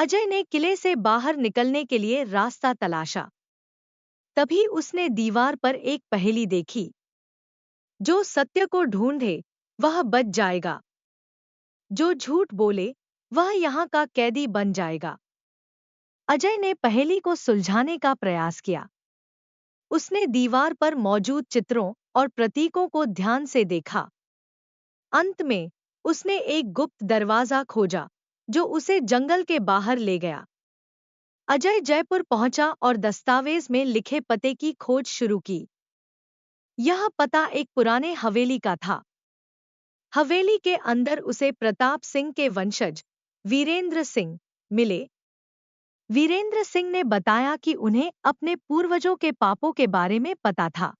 अजय ने किले से बाहर निकलने के लिए रास्ता तलाशा। तभी उसने दीवार पर एक पहेली देखी। जो सत्य को ढूंढे वह बच जाएगा, जो झूठ बोले वह यहाँ का कैदी बन जाएगा। अजय ने पहेली को सुलझाने का प्रयास किया। उसने दीवार पर मौजूद चित्रों और प्रतीकों को ध्यान से देखा। अंत में उसने एक गुप्त दरवाजा खोजा जो उसे जंगल के बाहर ले गया। अजय जयपुर पहुंचा और दस्तावेज में लिखे पते की खोज शुरू की। यह पता एक पुराने हवेली का था। हवेली के अंदर उसे प्रताप सिंह के वंशज वीरेंद्र सिंह मिले। वीरेंद्र सिंह ने बताया कि उन्हें अपने पूर्वजों के पापों के बारे में पता था।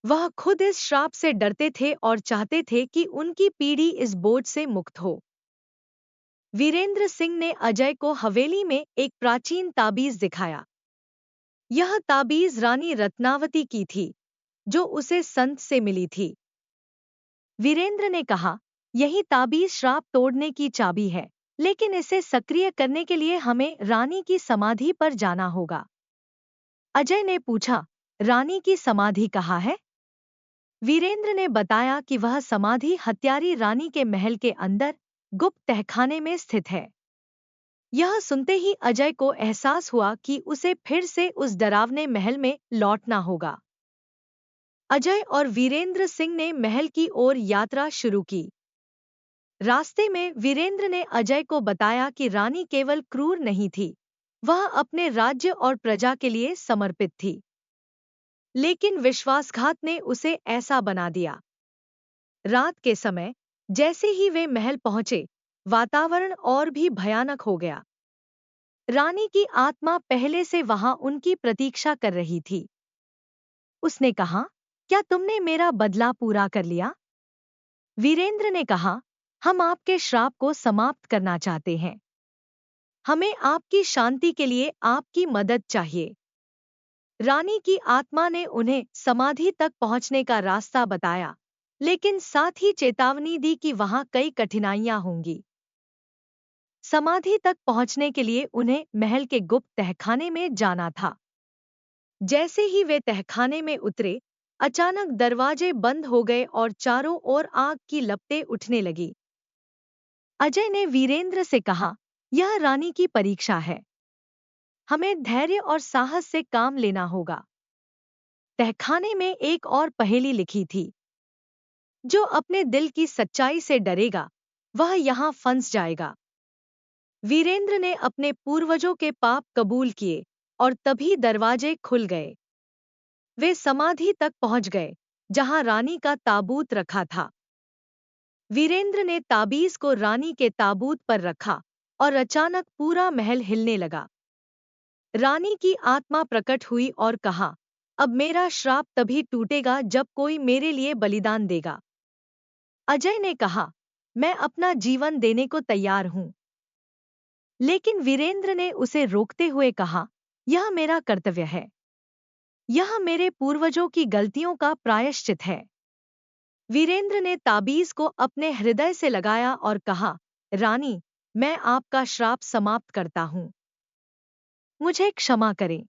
वह खुद इस श्राप से डरते थे और चाहते थे कि उनकी पीढ़ी इस बोझ से मुक्त हो। वीरेंद्र सिंह ने अजय को हवेली में एक प्राचीन ताबीज दिखाया। यह ताबीज रानी रत्नावती की थी, जो उसे संत से मिली थी। वीरेंद्र ने कहा, यही ताबीज श्राप तोड़ने की चाबी है, लेकिन इसे सक्रिय करने के लिए हमें रानी की समाधि पर जाना होगा। अजय ने पूछा, रानी की समाधि कहाँ है? वीरेंद्र ने बताया कि वह समाधि हत्यारी रानी के महल के अंदर गुप्त तहखाने में स्थित है। यह सुनते ही अजय को एहसास हुआ कि उसे फिर से उस डरावने महल में लौटना होगा। अजय और वीरेंद्र सिंह ने महल की ओर यात्रा शुरू की। रास्ते में वीरेंद्र ने अजय को बताया कि रानी केवल क्रूर नहीं थी, वह अपने राज्य और प्रजा के लिए समर्पित थी। लेकिन विश्वासघात ने उसे ऐसा बना दिया। रात के समय जैसे ही वे महल पहुंचे, वातावरण और भी भयानक हो गया। रानी की आत्मा पहले से वहां उनकी प्रतीक्षा कर रही थी। उसने कहा, क्या तुमने मेरा बदला पूरा कर लिया? वीरेंद्र ने कहा, हम आपके श्राप को समाप्त करना चाहते हैं। हमें आपकी शांति के लिए आपकी मदद चाहिए। रानी की आत्मा ने उन्हें समाधि तक पहुंचने का रास्ता बताया, लेकिन साथ ही चेतावनी दी कि वहां कई कठिनाइयां होंगी। समाधि तक पहुंचने के लिए उन्हें महल के गुप्त तहखाने में जाना था। जैसे ही वे तहखाने में उतरे, अचानक दरवाजे बंद हो गए और चारों ओर आग की लपटें उठने लगी। अजय ने वीरेंद्र से कहा, यह रानी की परीक्षा है। हमें धैर्य और साहस से काम लेना होगा। तहखाने में एक और पहेली लिखी थी, जो अपने दिल की सच्चाई से डरेगा, वह यहाँ फंस जाएगा। वीरेंद्र ने अपने पूर्वजों के पाप कबूल किए और तभी दरवाजे खुल गए। वे समाधि तक पहुंच गए, जहां रानी का ताबूत रखा था। वीरेंद्र ने ताबीज को रानी के ताबूत पर रखा और अचानक पूरा महल हिलने लगा। रानी की आत्मा प्रकट हुई और कहा, अब मेरा श्राप तभी टूटेगा जब कोई मेरे लिए बलिदान देगा। अजय ने कहा, मैं अपना जीवन देने को तैयार हूं। लेकिन वीरेंद्र ने उसे रोकते हुए कहा, यह मेरा कर्तव्य है। यह मेरे पूर्वजों की गलतियों का प्रायश्चित है। वीरेंद्र ने ताबीज को अपने हृदय से लगाया और कहा, रानी, मैं आपका श्राप समाप्त करता हूं। मुझे क्षमा करें।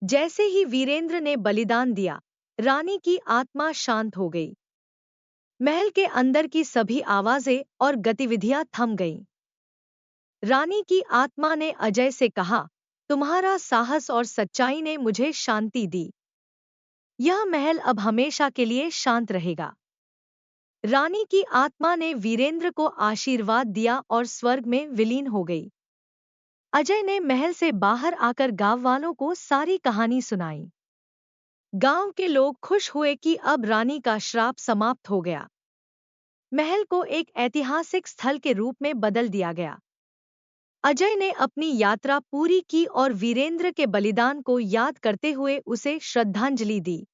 जैसे ही वीरेंद्र ने बलिदान दिया, रानी की आत्मा शांत हो गई। महल के अंदर की सभी आवाजें और गतिविधियां थम गईं। रानी की आत्मा ने अजय से कहा, तुम्हारा साहस और सच्चाई ने मुझे शांति दी। यह महल अब हमेशा के लिए शांत रहेगा। रानी की आत्मा ने वीरेंद्र को आशीर्वाद दिया और स्वर्ग में विलीन हो गई। अजय ने महल से बाहर आकर गांव वालों को सारी कहानी सुनाई। गांव के लोग खुश हुए कि अब रानी का श्राप समाप्त हो गया। महल को एक ऐतिहासिक स्थल के रूप में बदल दिया गया। अजय ने अपनी यात्रा पूरी की और वीरेंद्र के बलिदान को याद करते हुए उसे श्रद्धांजलि दी।